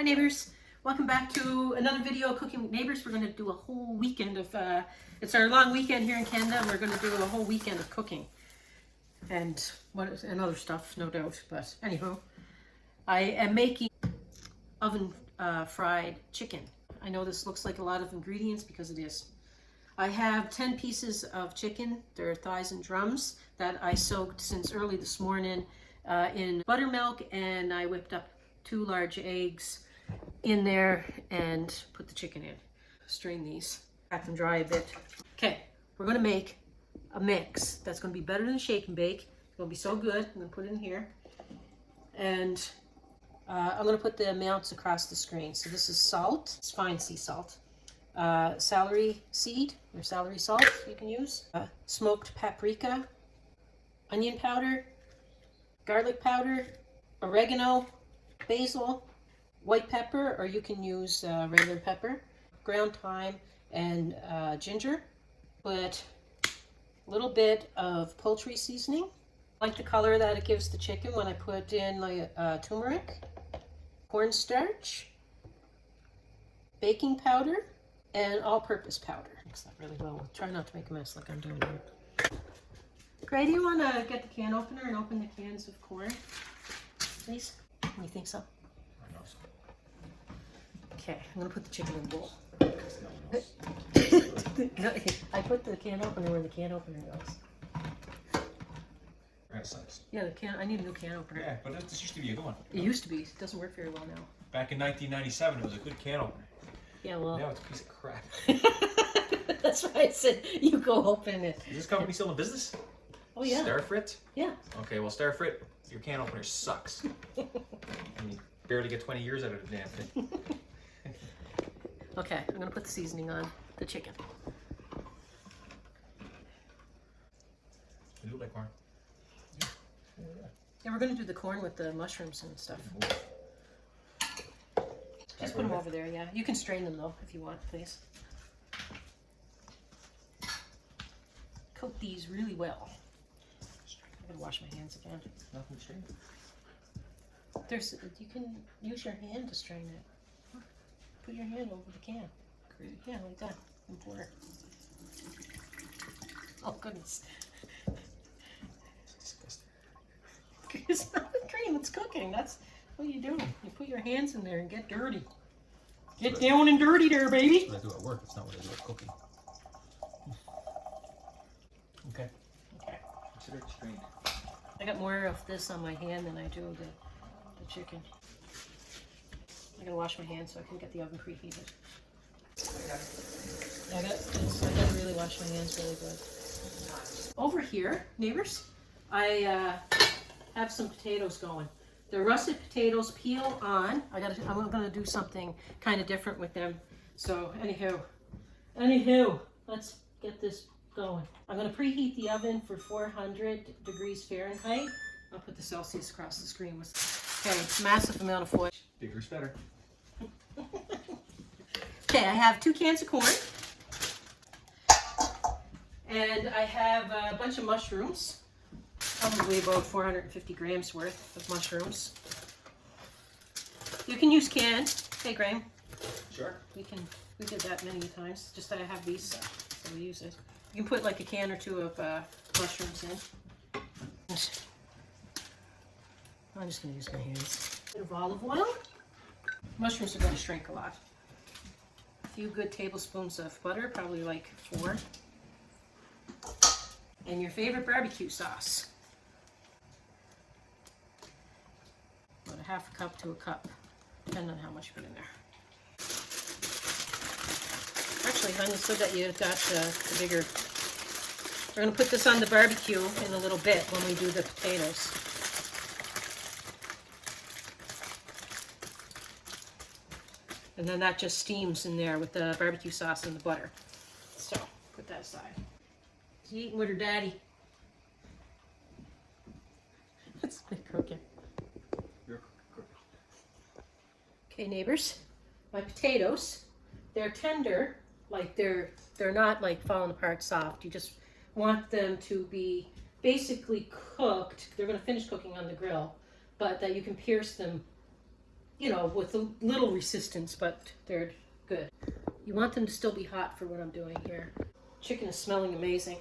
Hi neighbors, welcome back to another video of Cooking with Neighbors. We're going to do a whole weekend of, it's our long weekend here in Canada, and we're going to do a whole weekend of cooking. And other stuff, no doubt, but anywho. I am making oven fried chicken. I know this looks like a lot of ingredients because it is. I have 10 pieces of chicken, they're thighs and drums, that I soaked since early this morning in buttermilk, and I whipped up 2 large eggs in there and put the chicken in. Strain these, let them dry a bit. Okay, we're gonna make a mix that's gonna be better than shake and bake. It's gonna be so good. I'm gonna put it in here. And I'm gonna put the amounts across the screen. So this is salt, it's fine sea salt. Celery seed or celery salt you can use. Smoked paprika, onion powder, garlic powder, oregano, basil, white pepper, or you can use regular pepper, ground thyme, and ginger. Put a little bit of poultry seasoning. I like the color that it gives the chicken when I put in like turmeric, cornstarch, baking powder, and all-purpose powder. Mix that really well. Try not to make a mess like I'm doing here. Gray, do you want to get the can opener and open the cans of corn, please? You think so? I know so. Okay, I'm going to put the chicken in the bowl. I put the can opener where the can opener goes. That sucks. Yeah, the can. I need a new can opener. Yeah, but this used to be a good one. It used to be. It doesn't work very well now. Back in 1997, it was a good can opener. Yeah, well. Now it's a piece of crap. That's why I said you go open it. Is this company still in business? Oh yeah. Starfrit? Yeah. Okay, well Starfrit, your can opener sucks. And you barely get 20 years out of the damn thing. Okay, I'm gonna put the seasoning on the chicken. You do like corn? Yeah, we're gonna do the corn with the mushrooms and stuff. Just put them over there, yeah. You can strain them though, if you want, please. Coat these really well. I'm gonna wash my hands again. Nothing to strain. You can use your hand to strain it. Put your hand over the can. Crazy. Yeah, like that. And pour it. Oh goodness. It's disgusting. It's not cream, it's cooking. That's what you do. You put your hands in there and get dirty. Get down and dirty there, baby. That's what I do at work. It's not what I do at cooking. Okay. Okay. Consider it strained. I got more of this on my hand than I do the chicken. I gotta wash my hands so I can get the oven preheated. I gotta really wash my hands really good. Over here, neighbors, I have some potatoes going. They're russet potatoes, peel on. I'm gonna do something kind of different with them. So anywho, let's get this going. I'm gonna preheat the oven for 400 degrees Fahrenheit. I'll put the Celsius across the screen. Okay, massive amount of foil. Bigger's better. Okay, I have 2 cans of corn. And I have a bunch of mushrooms. Probably about 450 grams worth of mushrooms. You can use canned. Hey, Graham. Sure. We did that many times. Just that I have these, so we use it. You can put like a can or 2 of mushrooms in. I'm just going to use my hands. A bit of olive oil. Mushrooms are going to shrink a lot. A few good tablespoons of butter, probably like 4. And your favorite barbecue sauce. About a half a cup to a cup, depending on how much you put in there. Actually, honey, so that you got the bigger. We're going to put this on the barbecue in a little bit when we do the potatoes. And then that just steams in there with the barbecue sauce and the butter. So, put that aside. She's eating with her daddy. That's my cooking. Okay, neighbors, my potatoes, they're tender, like they're not like falling apart soft. You just want them to be basically cooked. They're going to finish cooking on the grill, but that you can pierce them you know, with a little resistance, but they're good. You want them to still be hot for what I'm doing here. Chicken is smelling amazing.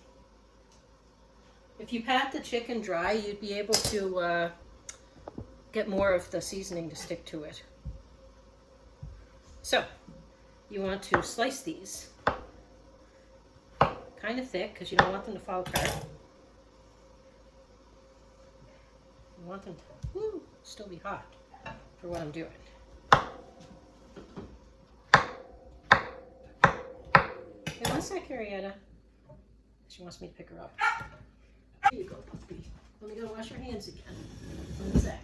If you pat the chicken dry, you'd be able to get more of the seasoning to stick to it. So, you want to slice these kind of thick because you don't want them to fall apart. You want them to still be hot for what I'm doing. Hey, one sec, Arietta. She wants me to pick her up. Here you go, puppy. Let me go wash your hands again. One sec.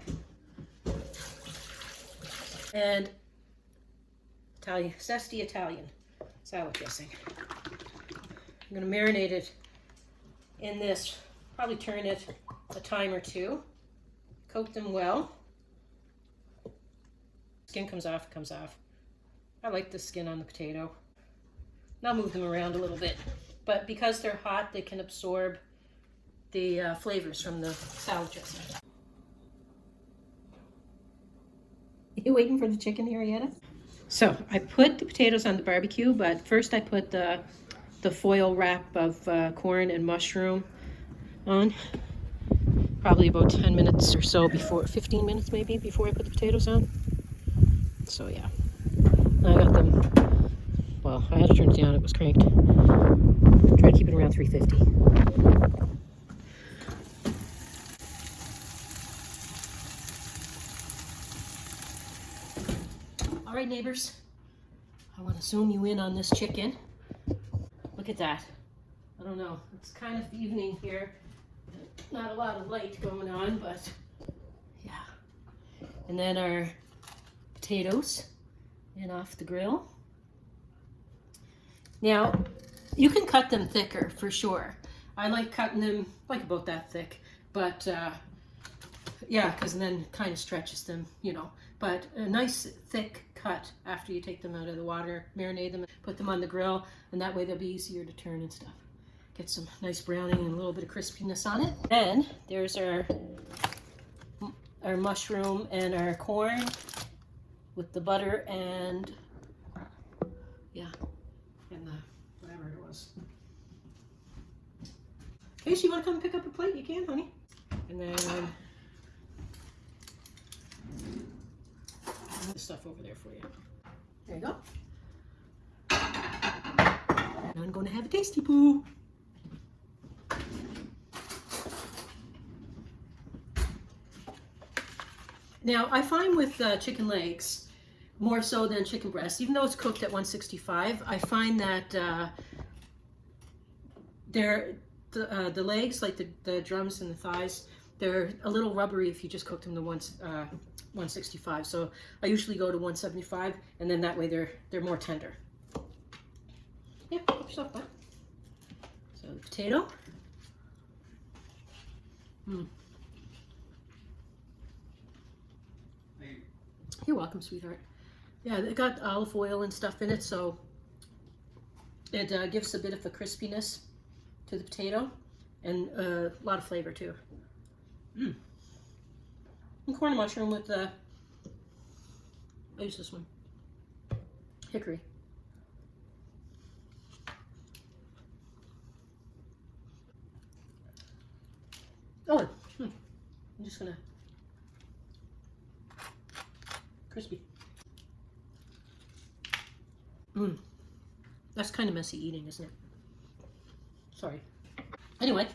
And Italian, zesty Italian salad dressing. I'm going to marinate it in this, probably turn it a time or two. Coat them well. Skin comes off, it comes off. I like the skin on the potato. I'll move them around a little bit. But because they're hot, they can absorb the flavors from the salad dressing. You waiting for the chicken, Arietta? So I put the potatoes on the barbecue, but first I put the foil wrap of corn and mushroom on. Probably about 10 minutes or so before, 15 minutes maybe, before I put the potatoes on. So yeah, I got them, well, I had to turn it down, it was cranked. Try to keep it around 350. All right, neighbors, I want to zoom you in on this chicken. Look at that. I don't know, it's kind of evening here. Not a lot of light going on, but yeah. And then our potatoes in off the grill. Now, you can cut them thicker for sure. I like cutting them like about that thick, but yeah, because then it kind of stretches them, you know. But a nice thick cut after you take them out of the water, marinate them, put them on the grill, and that way they'll be easier to turn and stuff. Get some nice browning and a little bit of crispiness on it. Then there's our mushroom and our corn with the butter and yeah, and the whatever it was. Okay, so you want to come pick up a plate? You can, honey. And then the stuff over there for you. There you go. Now I'm going to have a tasty poo. Now, I find with chicken legs, more so than chicken breast, even though it's cooked at 165, I find that the legs, like the drums and the thighs, they're a little rubbery if you just cook them to 165. So I usually go to 175, and then that way they're more tender. Yeah, put yourself back. So the potato. You're welcome, sweetheart. Yeah, it got olive oil and stuff in it, so it gives a bit of a crispiness to the potato and a lot of flavor too. And corn and mushroom with I use this one, hickory. Oh, I'm just gonna crispy. That's kind of messy eating, isn't it? Sorry. Anyway,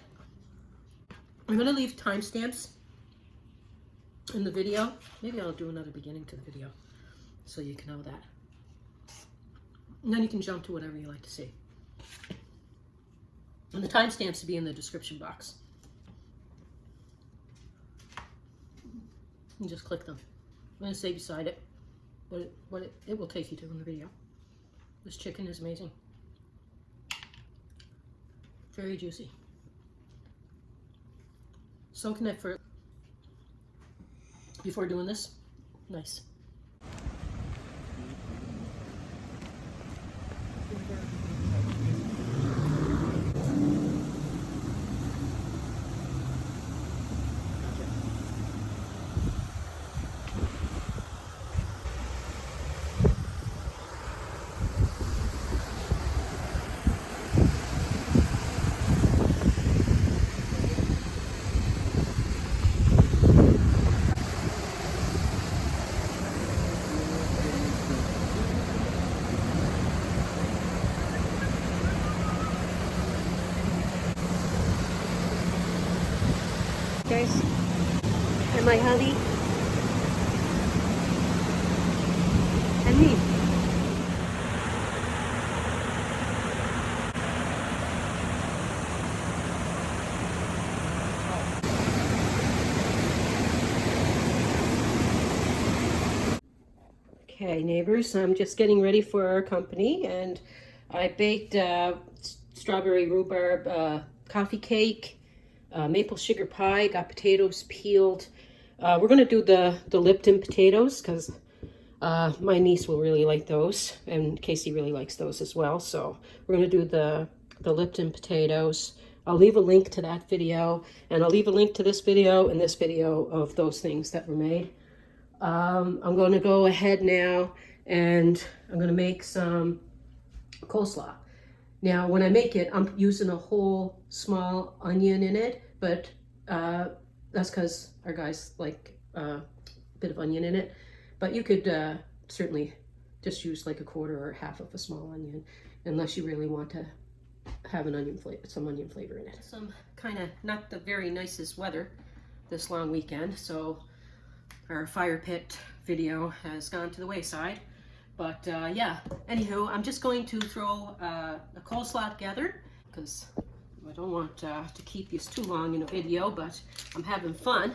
I'm gonna leave timestamps in the video. Maybe I'll do another beginning to the video so you can know that. And then you can jump to whatever you like to see. And the timestamps will be in the description box. You just click them. I'm going to say beside it what it will take you to in the video. This chicken is amazing. Very juicy. Soaking it for before doing this. Nice. and my hubby, and me. Okay, neighbors, I'm just getting ready for our company, and I baked strawberry rhubarb coffee cake, maple sugar pie, got potatoes peeled. We're going to do the Lipton potatoes because my niece will really like those, and Casey really likes those as well. So we're going to do the Lipton potatoes. I'll leave a link to that video, and I'll leave a link to this video and this video of those things that were made. I'm going to go ahead now and I'm going to make some coleslaw. Now, when I make it, I'm using a whole small onion in it, but that's because our guys like a bit of onion in it. But you could certainly just use like a quarter or half of a small onion, unless you really want to have an onion flavor, some onion flavor in it. Some kind of not the very nicest weather this long weekend, so our fire pit video has gone to the wayside. But yeah, anywho, I'm just going to throw a coleslaw together because I don't want to keep you too long in a video, but I'm having fun.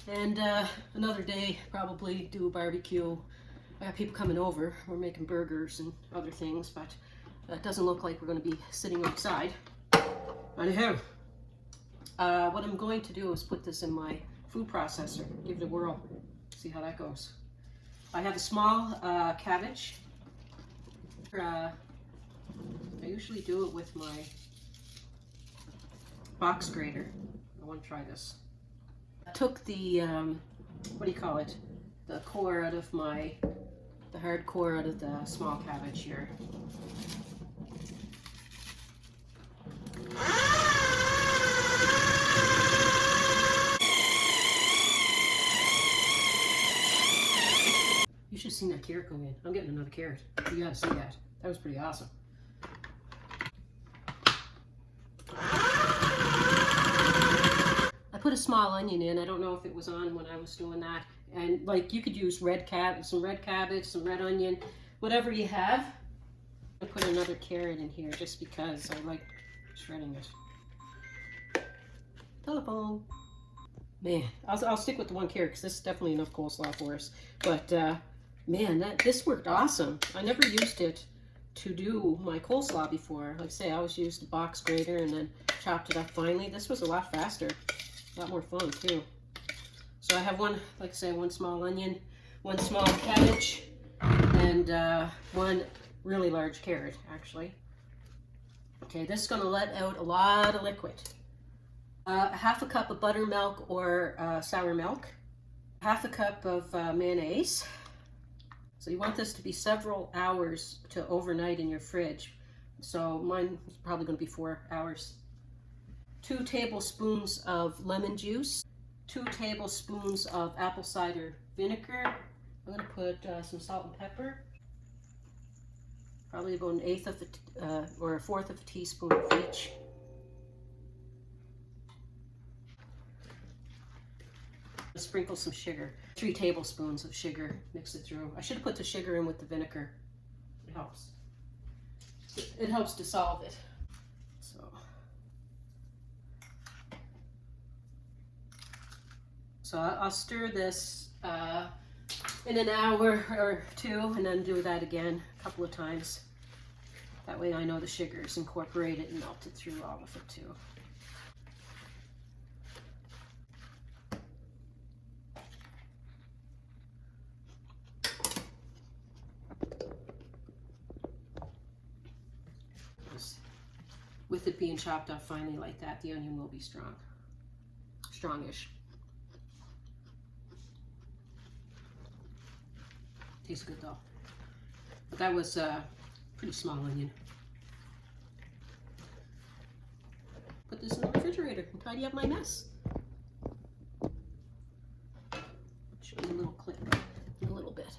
And another day, probably do a barbecue. I got people coming over. We're making burgers and other things, but it doesn't look like we're going to be sitting outside. Anyhow, what I'm going to do is put this in my food processor, give it a whirl, see how that goes. I have a small cabbage. I usually do it with my box grater. I want to try this. I took the, what do you call it? The core out of the hard core out of the small cabbage here. You should have seen that carrot go in. I'm getting another carrot. You gotta see that. That was pretty awesome. I put a small onion in. I don't know if it was on when I was doing that. And like you could use red cabbage, some red onion, whatever you have. I put another carrot in here just because I like shredding it. Telephone. Man, I'll stick with the one carrot because this is definitely enough coleslaw for us. But man, this worked awesome. I never used it to do my coleslaw before. Like I say, I always used a box grater and then chopped it up finely. This was a lot faster, a lot more fun too. So I have one, like I say, one small onion, one small cabbage, and one really large carrot, actually. Okay, this is going to let out a lot of liquid. Half a cup of buttermilk or sour milk, half a cup of mayonnaise. So you want this to be several hours to overnight in your fridge. So mine is probably going to be 4 hours. 2 tablespoons of lemon juice, 2 tablespoons of apple cider vinegar. I'm going to put some salt and pepper. Probably about an eighth of or a fourth of a teaspoon of each. Sprinkle some sugar, 3 tablespoons of sugar, mix it through. I should have put the sugar in with the vinegar. It helps. It helps dissolve it. So I'll stir this in an hour or two and then do that again a couple of times. That way I know the sugar is incorporated and melted through all of it too. With it being chopped up finely like that, the onion will be strongish. Tastes good though. But that was a pretty small onion. Put this in the refrigerator and tidy up my mess. Show you a little clip in a little bit.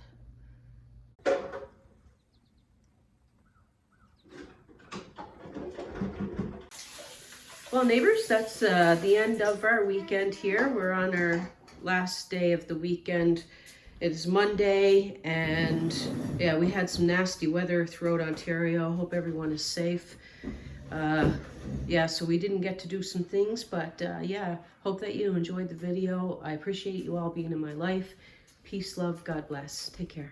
Well, neighbors, that's the end of our weekend here. We're on our last day of the weekend. It's Monday, and yeah, we had some nasty weather throughout Ontario. Hope everyone is safe. Yeah, so we didn't get to do some things, but yeah, hope that you enjoyed the video. I appreciate you all being in my life. Peace, love, God bless. Take care.